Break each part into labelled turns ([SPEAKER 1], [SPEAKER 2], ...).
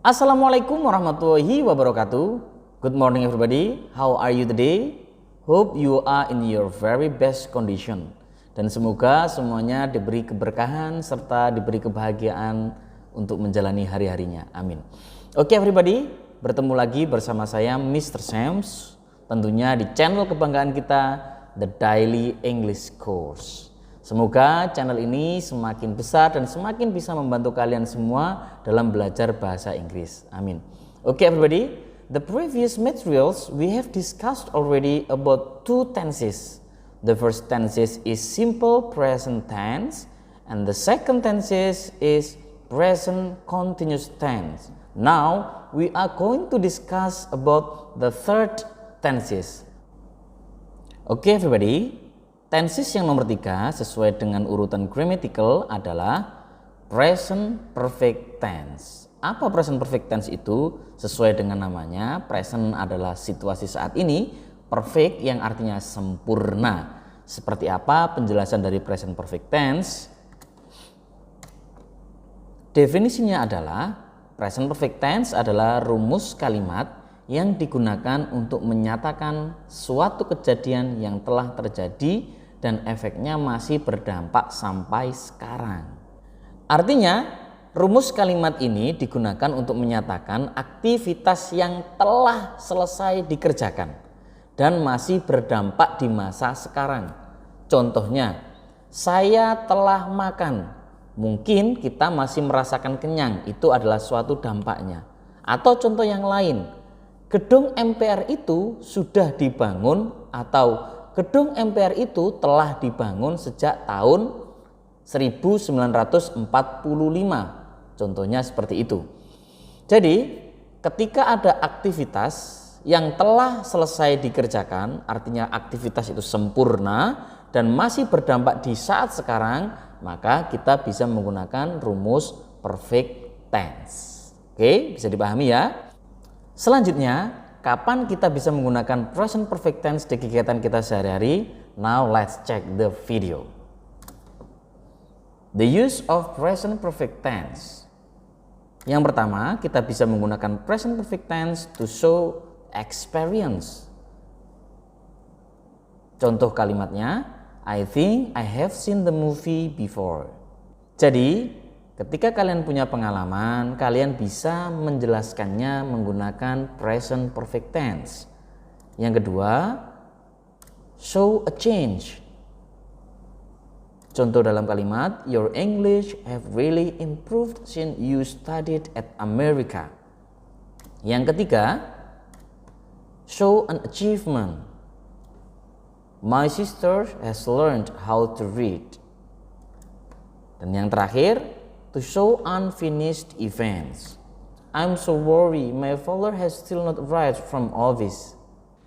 [SPEAKER 1] Assalamualaikum warahmatullahi wabarakatuh. Good morning everybody. How are you today? Hope you are in your very best condition. Dan semoga semuanya diberi keberkahan serta diberi kebahagiaan untuk menjalani hari-harinya. Amin. Oke everybody, bertemu lagi bersama saya Mr. Sams. Tentunya di channel kebanggaan kita, The Daily English Course. Semoga channel ini semakin besar dan semakin bisa membantu kalian semua dalam belajar bahasa Inggris. Amin. Okay everybody, the previous materials we have discussed already about two tenses. The first tenses is simple present tense and the second tenses is present continuous tense. Now we are going to discuss about the third tenses. Okay everybody, tenses yang nomor 3 sesuai dengan urutan grammatical adalah present perfect tense. Apa present perfect tense itu? Sesuai dengan namanya, present adalah situasi saat ini, perfect yang artinya sempurna. Seperti apa penjelasan dari present perfect tense? Definisinya adalah present perfect tense adalah rumus kalimat yang digunakan untuk menyatakan suatu kejadian yang telah terjadi dan efeknya masih berdampak sampai sekarang. Artinya, rumus kalimat ini digunakan untuk menyatakan aktivitas yang telah selesai dikerjakan dan masih berdampak di masa sekarang. Contohnya, saya telah makan. Mungkin kita masih merasakan kenyang, itu adalah suatu dampaknya. Atau contoh yang lain, gedung MPR itu sudah dibangun atau gedung MPR itu telah dibangun sejak tahun 1945. Contohnya seperti itu. Jadi, ketika ada aktivitas yang telah selesai dikerjakan, artinya aktivitas itu sempurna dan masih berdampak di saat sekarang, maka kita bisa menggunakan rumus perfect tense. Oke, bisa dipahami ya? Selanjutnya, kapan kita bisa menggunakan present perfect tense di kegiatan kita sehari-hari? Now let's check the video. The use of present perfect tense. Yang pertama, kita bisa menggunakan present perfect tense to show experience. Contoh kalimatnya, I think I have seen the movie before. Jadi, ketika kalian punya pengalaman, kalian bisa menjelaskannya menggunakan present perfect tense. Yang kedua, show a change. Contoh dalam kalimat, your English have really improved since you studied at America. Yang ketiga, show an achievement. My sister has learned how to read. Dan yang terakhir, to show unfinished events. I'm so worried my father has still not arrived from office.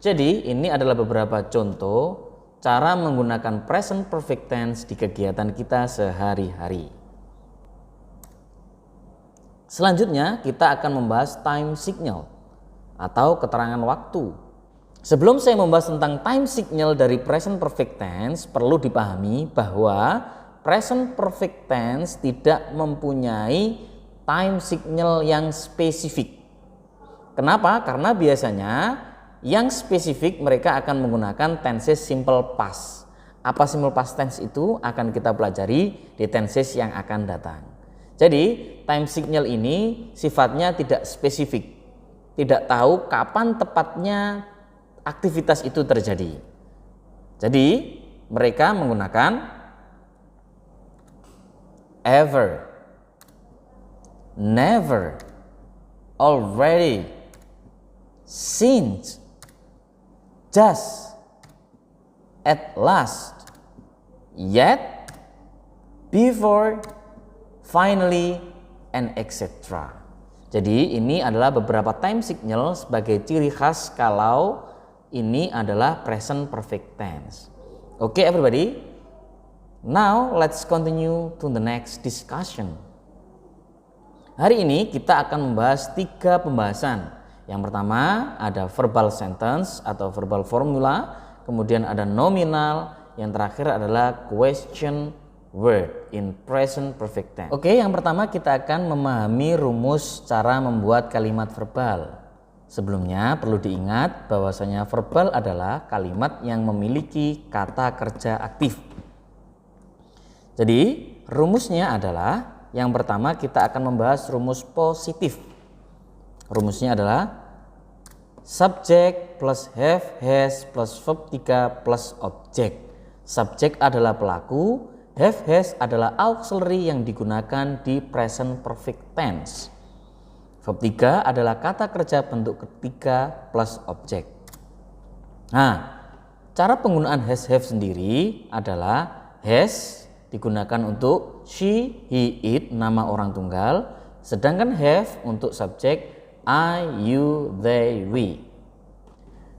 [SPEAKER 1] Jadi ini adalah beberapa contoh cara menggunakan present perfect tense di kegiatan kita sehari-hari. Selanjutnya kita akan membahas time signal atau keterangan waktu. Sebelum saya membahas tentang time signal dari present perfect tense, perlu dipahami bahwa present perfect tense tidak mempunyai time signal yang spesifik. Kenapa? Karena biasanya yang spesifik mereka akan menggunakan tenses simple past. Apa simple past tense itu akan kita pelajari di tenses yang akan datang. Jadi time signal ini sifatnya tidak spesifik. Tidak tahu kapan tepatnya aktivitas itu terjadi. Jadi mereka menggunakan ever, never, already, since, just, at last, yet, before, finally, and etc. Jadi ini adalah beberapa time signal sebagai ciri khas kalau ini adalah present perfect tense. Okay everybody, now let's continue to the next discussion. Hari ini kita akan membahas 3 pembahasan. Yang pertama ada verbal sentence atau verbal formula, kemudian ada nominal, yang terakhir adalah question word in present perfect tense. Oke, yang pertama kita akan memahami rumus cara membuat kalimat verbal. Sebelumnya perlu diingat bahwasanya verbal adalah kalimat yang memiliki kata kerja aktif. Jadi rumusnya adalah, yang pertama kita akan membahas rumus positif. Rumusnya adalah subject plus have, has plus verb 3 plus object. Subjek adalah pelaku, have, has adalah auxiliary yang digunakan di present perfect tense. Verb 3 adalah kata kerja bentuk ketiga plus objek. Nah, cara penggunaan has, have sendiri adalah has digunakan untuk she, he, it nama orang tunggal, sedangkan have untuk subjek I, you, they, we.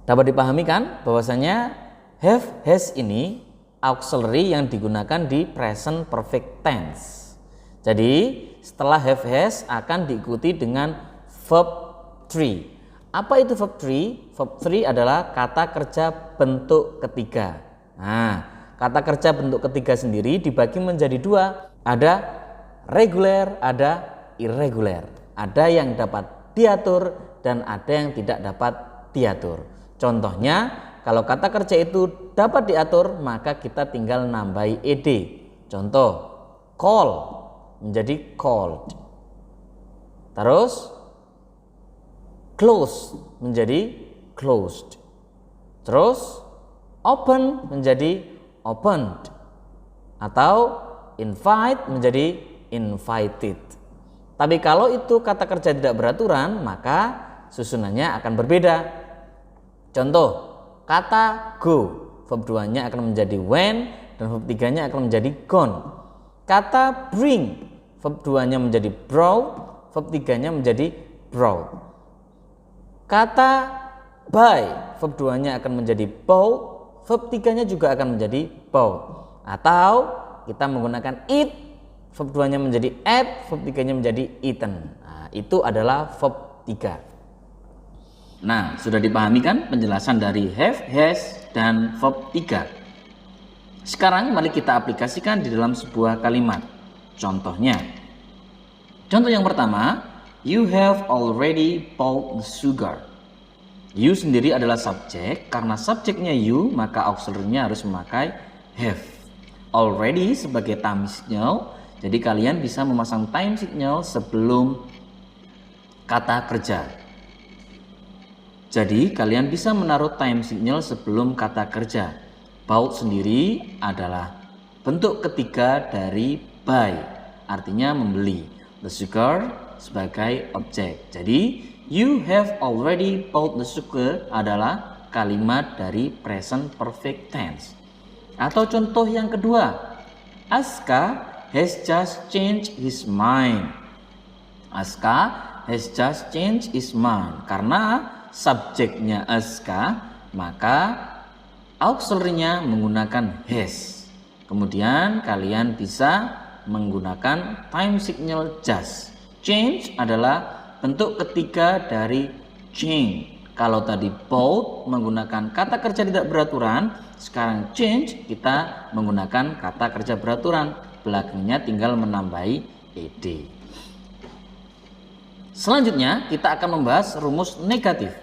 [SPEAKER 1] Dapat dipahami kan bahwasanya have, has ini auxiliary yang digunakan di present perfect tense. Jadi setelah have, has akan diikuti dengan verb 3. Apa itu verb 3? Verb 3 adalah kata kerja bentuk ketiga. Nah, kata kerja bentuk ketiga sendiri dibagi menjadi dua. Ada reguler, ada irregular. Ada yang dapat diatur dan ada yang tidak dapat diatur. Contohnya, kalau kata kerja itu dapat diatur, maka kita tinggal nambahi ed. Contoh, call menjadi called. Terus close menjadi closed. Terus open menjadi opened. Atau invite menjadi invited. Tapi kalau itu kata kerja tidak beraturan, maka susunannya akan berbeda. Contoh, kata go, verb 2-nya akan menjadi went dan verb 3-nya akan menjadi gone. Kata bring, verb 2-nya menjadi brought, verb 3-nya menjadi brought. Kata buy, verb 2-nya akan menjadi bought, verb 3-nya juga akan menjadi bought. Atau kita menggunakan eat, verb 2-nya menjadi ate, verb 3-nya menjadi eaten. Nah, itu adalah verb 3. Nah, sudah dipahami kan penjelasan dari have, has, dan verb 3. Sekarang mari kita aplikasikan di dalam sebuah kalimat. Contohnya, contoh yang pertama, you have already bought the sugar. You sendiri adalah subjek, karena subjeknya you maka auxiliary-nya harus memakai have. Already sebagai time signal, jadi kalian bisa memasang time signal sebelum kata kerja. Jadi kalian bisa menaruh time signal sebelum kata kerja. Bought sendiri adalah bentuk ketiga dari buy, artinya membeli. The sugar sebagai objek. Jadi you have already bought the sugar adalah kalimat dari present perfect tense. Atau contoh yang kedua, Aska has just changed his mind. Aska has just changed his mind. Karena subjeknya Aska, maka auxiliary-nya menggunakan has. Kemudian kalian bisa menggunakan time signal just. Change adalah bentuk ketiga dari change. Kalau tadi bought menggunakan kata kerja tidak beraturan, sekarang change kita menggunakan kata kerja beraturan. Belakangnya tinggal menambahi ed. Selanjutnya kita akan membahas rumus negatif.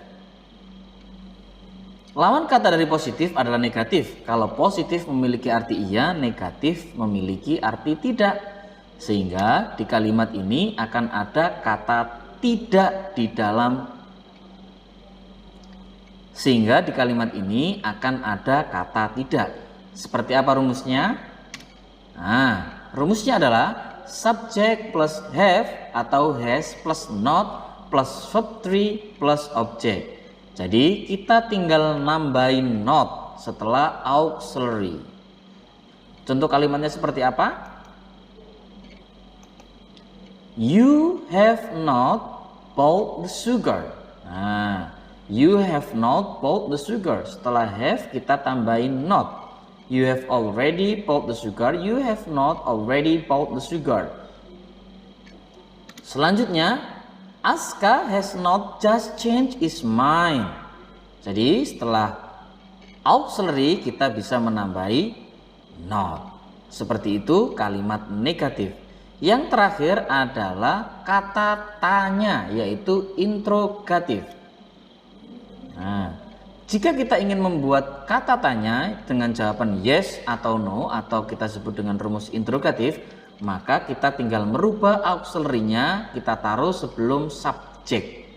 [SPEAKER 1] Lawan kata dari positif adalah negatif. Kalau positif memiliki arti iya, negatif memiliki arti tidak. Sehingga di kalimat ini akan ada kata tidak di dalam. Sehingga di kalimat ini akan ada kata tidak. Seperti apa rumusnya? Nah, rumusnya adalah subject plus have atau has plus not plus verb 3 plus object. Jadi kita tinggal nambahin not setelah auxiliary. Contoh kalimatnya seperti apa? You have not bought the sugar. Nah, you have not bought the sugar. Setelah have kita tambahin not. You have already bought the sugar. You have not already bought the sugar. Selanjutnya, Aska has not just changed his mind. Jadi setelah auxiliary kita bisa menambahi not. Seperti itu kalimat negatif. Yang terakhir adalah kata tanya, yaitu interrogatif. Nah, jika kita ingin membuat kata tanya dengan jawaban yes atau no, atau kita sebut dengan rumus interrogatif, maka kita tinggal merubah auxiliary-nya, kita taruh sebelum subjek.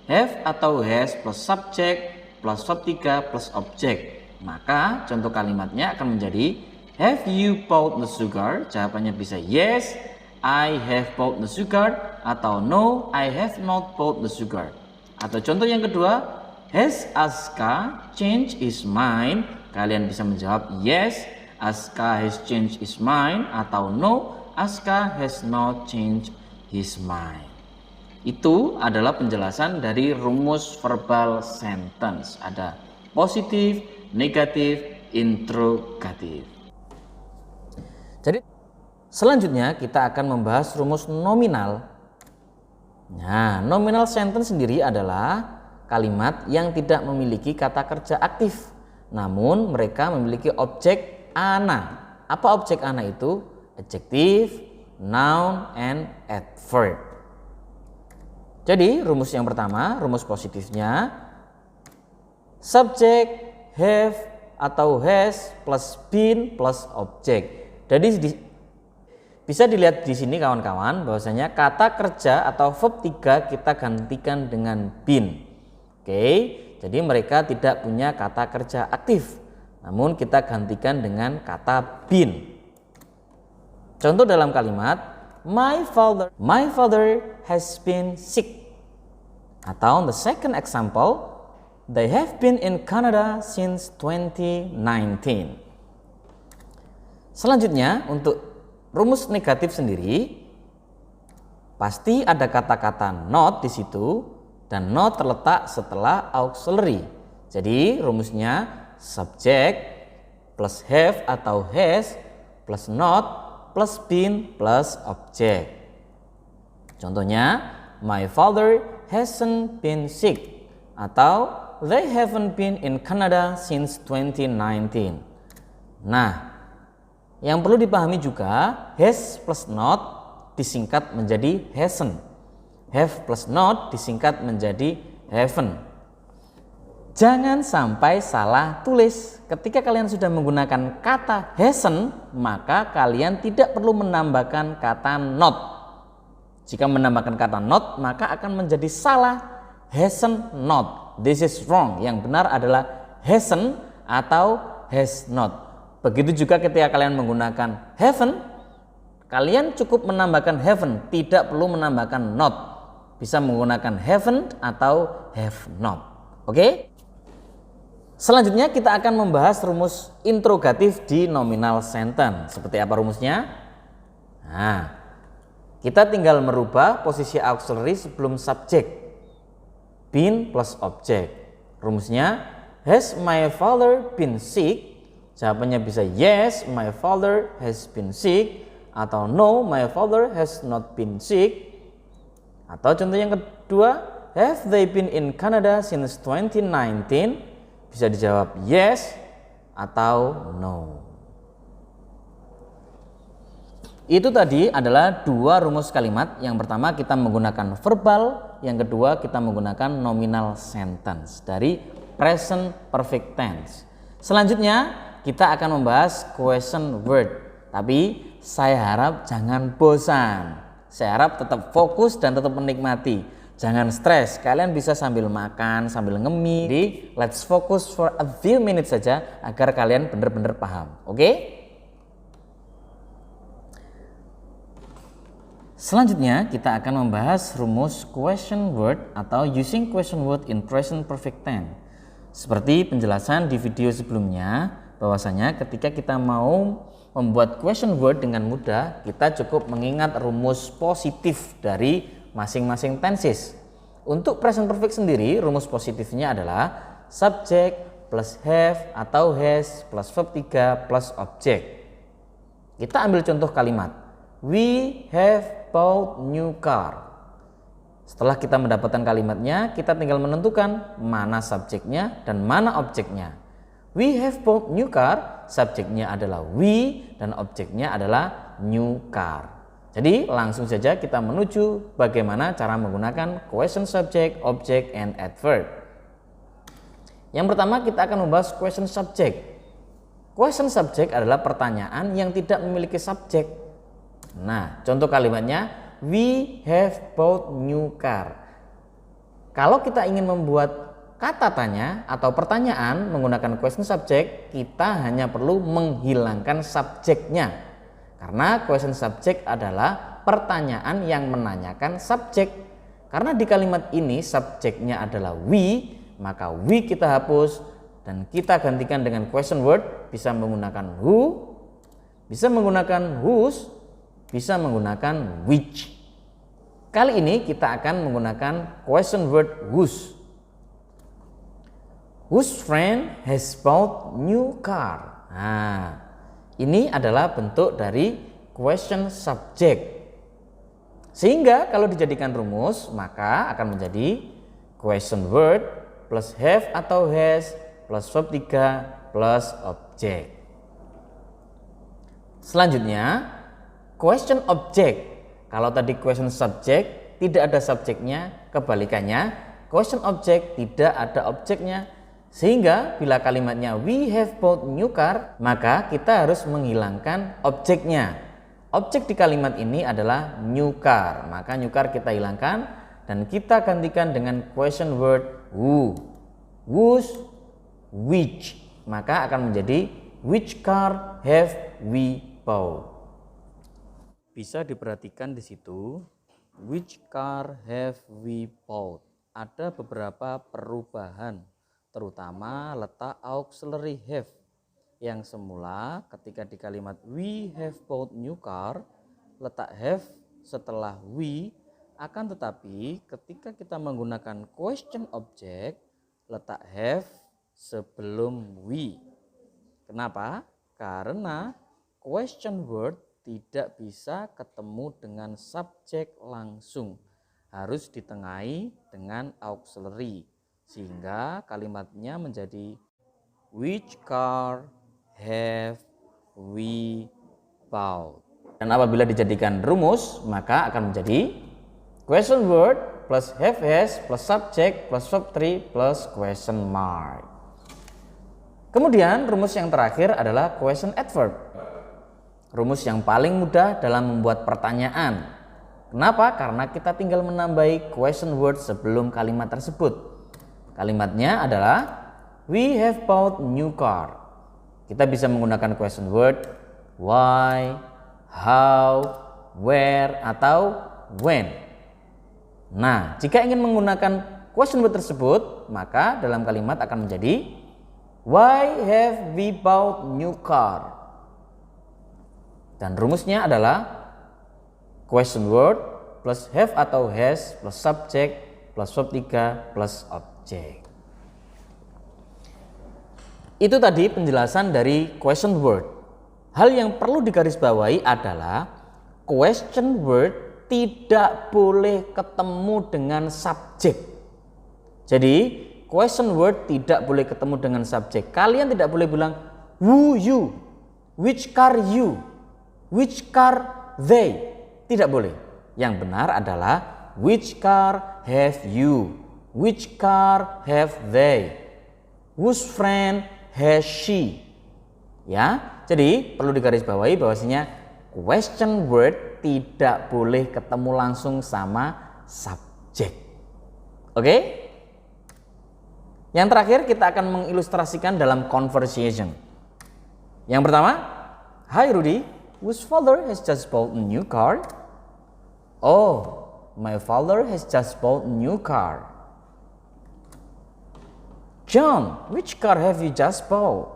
[SPEAKER 1] Have atau has plus subjek plus verb 3 plus objek. Maka contoh kalimatnya akan menjadi, have you bought the sugar? Jawabannya bisa yes, I have bought the sugar, atau no, I have not bought the sugar. Atau contoh yang kedua, has Aska changed his mind? Kalian bisa menjawab yes, Aska has changed his mind, atau no, Aska has not changed his mind. Itu adalah penjelasan dari rumus verbal sentence. Ada positif, negatif, interrogatif. Jadi selanjutnya kita akan membahas rumus nominal. Nah, nominal sentence sendiri adalah kalimat yang tidak memiliki kata kerja aktif, namun mereka memiliki objek ana. Apa objek ana itu? Adjective, noun, and adverb. Jadi rumus yang pertama, rumus positifnya, subject, have atau has plus been plus objek. Jadi bisa dilihat di sini kawan-kawan bahwasanya kata kerja atau verb 3 kita gantikan dengan been. Oke, jadi mereka tidak punya kata kerja aktif, namun kita gantikan dengan kata been. Contoh dalam kalimat, my father has been sick. Atau the second example, they have been in Canada since 2019. Selanjutnya untuk rumus negatif sendiri, pasti ada kata-kata not di situ dan not terletak setelah auxiliary. Jadi rumusnya subject plus have atau has plus not plus been plus object. Contohnya, my father hasn't been sick, atau they haven't been in Canada since 2019. Nah, yang perlu dipahami juga, has plus not disingkat menjadi hasn't. Have plus not disingkat menjadi haven't. Jangan sampai salah tulis. Ketika kalian sudah menggunakan kata hasn't, maka kalian tidak perlu menambahkan kata not. Jika menambahkan kata not, maka akan menjadi salah. Hasn't not. This is wrong. Yang benar adalah hasn't atau has not. Begitu juga ketika kalian menggunakan haven't, kalian cukup menambahkan haven't, tidak perlu menambahkan not. Bisa menggunakan haven't atau have not. Oke? Selanjutnya kita akan membahas rumus interrogatif di nominal sentence. Seperti apa rumusnya? Nah, kita tinggal merubah posisi auxiliary sebelum subjek. Been plus object. Rumusnya, has my father been sick? Jawabannya bisa yes, my father has been sick, atau no, my father has not been sick. Atau contoh yang kedua, have they been in Canada since 2019? Bisa dijawab yes atau no. Itu tadi adalah dua rumus kalimat. Yang pertama kita menggunakan verbal, yang kedua kita menggunakan nominal sentence dari present perfect tense. Selanjutnya kita akan membahas question word. Tapi saya harap jangan bosan. Saya harap tetap fokus dan tetap menikmati. Jangan stres. Kalian bisa sambil makan, sambil ngemil. Jadi let's focus for a few minutes saja agar kalian benar-benar paham. Oke? Selanjutnya kita akan membahas rumus question word atau using question word in present perfect tense. Seperti penjelasan di video sebelumnya, bahwasanya ketika kita mau membuat question word dengan mudah, kita cukup mengingat rumus positif dari masing-masing tenses. Untuk present perfect sendiri, rumus positifnya adalah subject plus have atau has plus verb 3 plus object. Kita ambil contoh kalimat, we have bought new car. Setelah kita mendapatkan kalimatnya, kita tinggal menentukan mana subjeknya dan mana objeknya. We have bought new car, subjeknya adalah we dan objeknya adalah new car. Jadi langsung saja kita menuju bagaimana cara menggunakan question subject, object, and adverb. Yang pertama kita akan membahas question subject. Question subject adalah pertanyaan yang tidak memiliki subjek. Nah, contoh kalimatnya, we have bought new car. Kalau kita ingin membuat kata tanya atau pertanyaan menggunakan question subject, kita hanya perlu menghilangkan subjeknya. Karena question subject adalah pertanyaan yang menanyakan subjek. Karena di kalimat ini subjeknya adalah we, maka we kita hapus dan kita gantikan dengan question word, bisa menggunakan who, bisa menggunakan whose, bisa menggunakan which. Kali ini kita akan menggunakan question word whose. Whose friend has bought new car? Nah, ini adalah bentuk dari question subject. Sehingga kalau dijadikan rumus, maka akan menjadi question word plus have atau has plus verb 3 plus object. Selanjutnya, question object. Kalau tadi question subject tidak ada subjeknya, kebalikannya question object tidak ada objeknya. Sehingga bila kalimatnya we have bought new car, maka kita harus menghilangkan objeknya. Objek di kalimat ini adalah new car, maka new car kita hilangkan dan kita gantikan dengan question word who, whose, which. Maka akan menjadi which car have we bought. Bisa diperhatikan di situ, which car have we bought. Ada beberapa perubahan, terutama letak auxiliary have. Yang semula ketika di kalimat we have bought new car, letak have setelah we, akan tetapi ketika kita menggunakan question object, letak have sebelum we. Kenapa? Karena question word tidak bisa ketemu dengan subjek langsung, harus ditengahi dengan auxiliary, sehingga kalimatnya menjadi which car have we bought. Dan apabila dijadikan rumus, maka akan menjadi question word plus have has plus subject plus verb 3 plus question mark. Kemudian rumus yang terakhir adalah question adverb. Rumus yang paling mudah dalam membuat pertanyaan. Kenapa? Karena kita tinggal menambahi question word sebelum kalimat tersebut. Kalimatnya adalah we have bought new car. Kita bisa menggunakan question word why, how, where, atau when. Nah, jika ingin menggunakan question word tersebut, maka dalam kalimat akan menjadi why have we bought new car? Dan rumusnya adalah question word plus have atau has plus subject plus verb 3 plus object. Itu tadi penjelasan dari question word. Hal yang perlu digarisbawahi adalah question word tidak boleh ketemu dengan subjek. Jadi question word tidak boleh ketemu dengan subjek. Kalian tidak boleh bilang who you, which car you, which car they. Tidak boleh. Yang benar adalah which car have you, which car have they, whose friend has she. Ya, jadi perlu digarisbawahi bahwasanya question word tidak boleh ketemu langsung sama subjek. Oke? Yang terakhir kita akan mengilustrasikan dalam conversation. Yang pertama, hi Rudy, whose father has just bought a new car? Oh, my father has just bought a new car. John, which car have you just bought?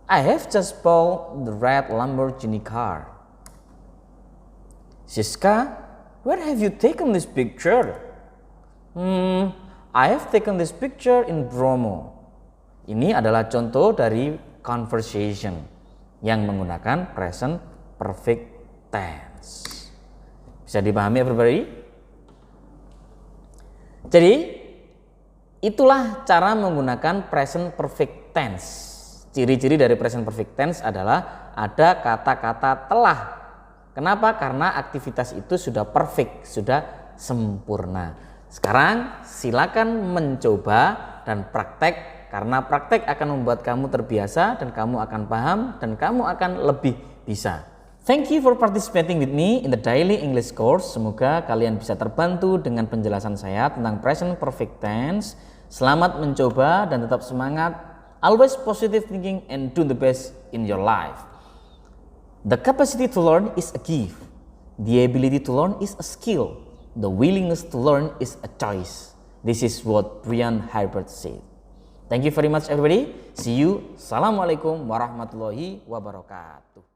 [SPEAKER 1] I have just bought the red Lamborghini car. Siska, where have you taken this picture? I have taken this picture in Bromo. Ini adalah contoh dari conversation yang menggunakan present perfect tense. Bisa dipahami everybody? Jadi Itulah cara menggunakan present perfect tense. Ciri-ciri dari present perfect tense adalah ada kata-kata telah. Kenapa? Karena aktivitas itu sudah perfect, sudah sempurna. Sekarang silakan mencoba dan praktek, karena praktek akan membuat kamu terbiasa dan kamu akan paham dan kamu akan lebih bisa. Thank you for participating with me in the daily English course. Semoga kalian bisa terbantu dengan penjelasan saya tentang present perfect tense. Selamat mencoba dan tetap semangat. Always positive thinking and do the best in your life. The capacity to learn is a gift. The ability to learn is a skill. The willingness to learn is a choice. This is what Brian Herbert said. Thank you very much everybody. See you. Assalamualaikum warahmatullahi wabarakatuh.